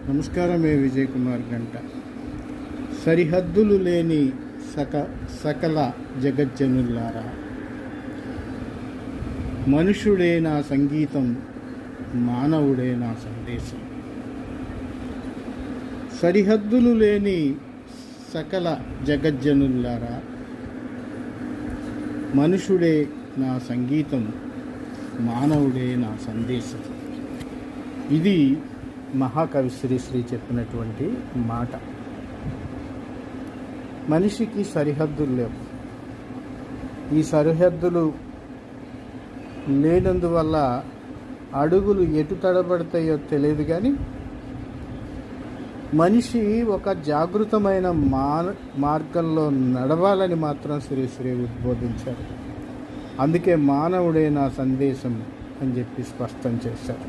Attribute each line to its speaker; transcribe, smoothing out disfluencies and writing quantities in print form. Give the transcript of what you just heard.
Speaker 1: నమస్కారం. విజయ్ కుమార్ గంట. సరిహద్దులు లేని సకల జగజ్జనులారా, మనుషుడే నా సంగీతం, మానవుడే నా సందేశం. సరిహద్దులు లేని సకల జగజ్జనులారా, మనుషుడే నా సంగీతం, మానవుడే నా సందేశం. ఇది మహాకవి శ్రీశ్రీ చెప్పినటువంటి మాట. మనిషికి సరిహద్దులు లేవు. ఈ సరిహద్దులు లేనందువల్ల అడుగులు ఎటు తడబడతాయో తెలియదు, కానీ మనిషి ఒక జాగృతమైన మార్గంలో నడవాలని మాత్రం శ్రీశ్రీ ఉద్బోధించారు. అందుకే మానవుడే నా సందేశం అని చెప్పి స్పష్టం చేశారు.